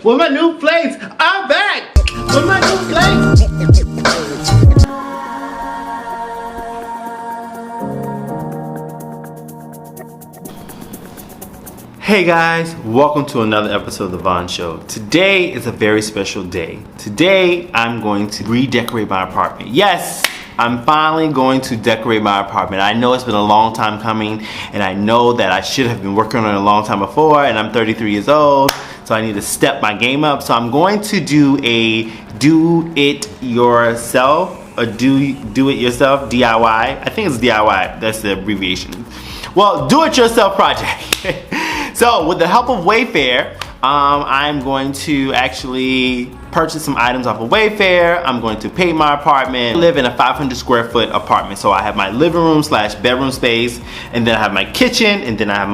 with my new place. I'm back with my new place. Hey guys, welcome to another episode of The Vaugh Show. Today is a very special day. Today I'm going to redecorate my apartment. Yes, I'm finally going to decorate my apartment. I know it's been a long time coming, and I know that I should have been working on it a long time before, and I'm 33 years old, so I need to step my game up. So I'm going to do a do-it-yourself, or do-it-yourself, DIY. I think it's DIY, that's the abbreviation. Well, do-it-yourself project. So with the help of Wayfair, I'm going to actually purchase some items off of Wayfair. I'm going to paint my apartment. I live in a 500 square foot apartment. So I have my living room / bedroom space, and then I have my kitchen, and then I have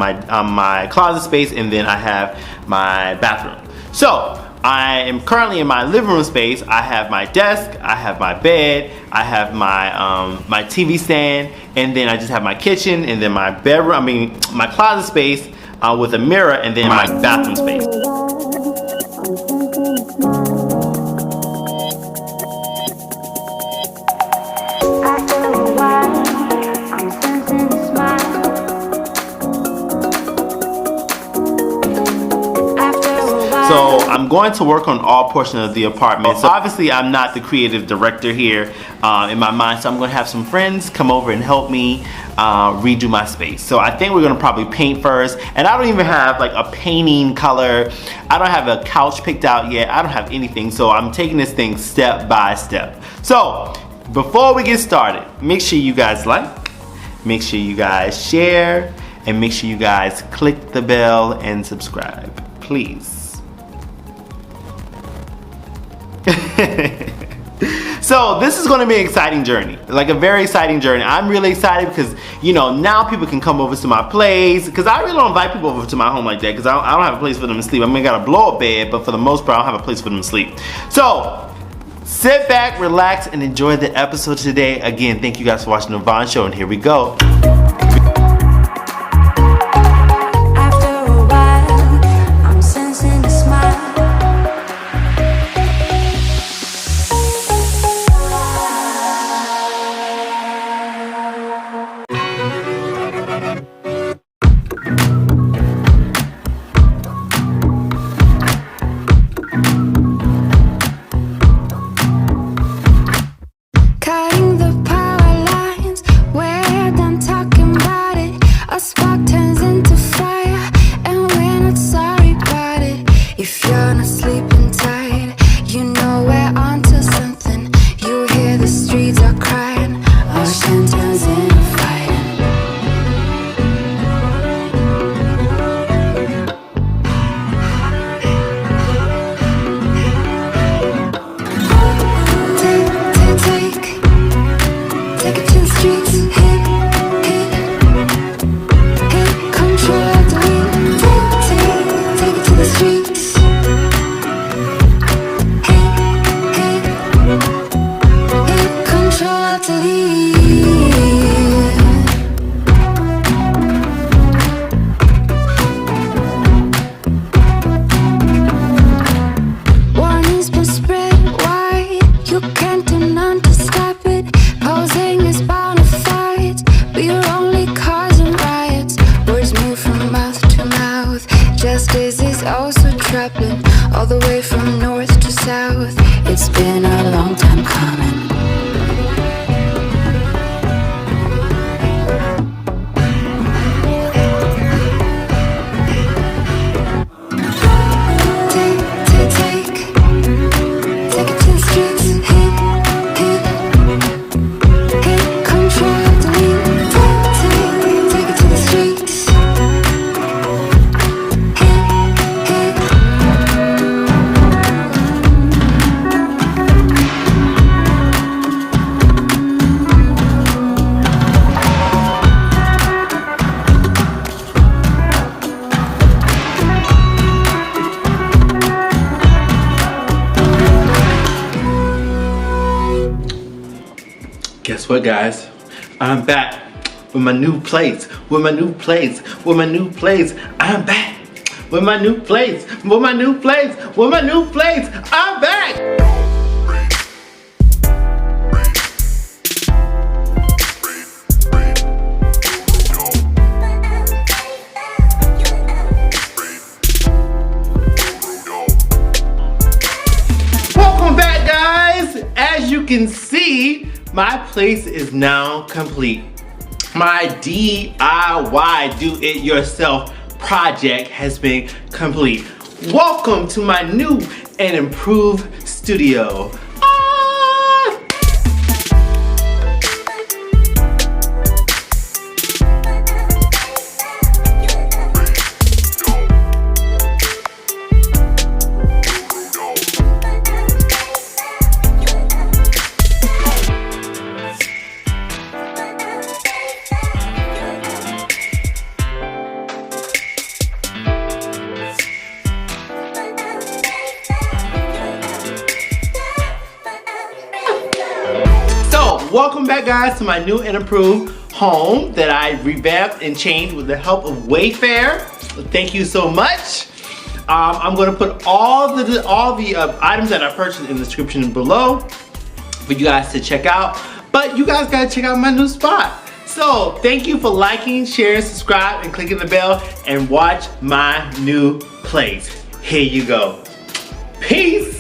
my closet space, and then I have my bathroom. So I am currently in my living room space. I have my desk, I have my bed, I have my TV stand, and then I just have my kitchen, and then my bedroom, my closet space with a mirror, and then my bathroom space. So I'm going to work on all portions of the apartment. So obviously I'm not the creative director here in my mind, so I'm going to have some friends come over and help me redo my space. So I think we're going to probably paint first, and I don't even have like a painting color. I don't have a couch picked out yet. I don't have anything, so I'm taking this thing step by step. So before we get started, make sure you guys like, make sure you guys share, and make sure you guys click the bell and subscribe, please. So this is going to be an exciting journey, like a very exciting journey. I'm really excited because, you know, now people can come over to my place, because I really don't invite people over to my home like that, because I don't have a place for them to sleep. I got a blow up bed, but for the most part I don't have a place for them to sleep. So sit back, relax, and enjoy the episode today. Again, thank you guys for watching The Vaugh Show, and here we go. All the way from north to south, it's been a long time coming. Guess what, guys? I'm back with my new place, I'm back With my new place, with my new place, with my new place, I'm back! Welcome back, guys! As you can see, my place is now complete. My DIY, do-it-yourself project has been complete. Welcome to my new and improved studio. Welcome back, guys, to my new and improved home that I revamped and changed with the help of Wayfair. Thank you so much. I'm going to put all the items that I purchased in the description below for you guys to check out. But you guys got to check out my new spot. So thank you for liking, sharing, subscribe, and clicking the bell and watch my new place. Here you go. Peace.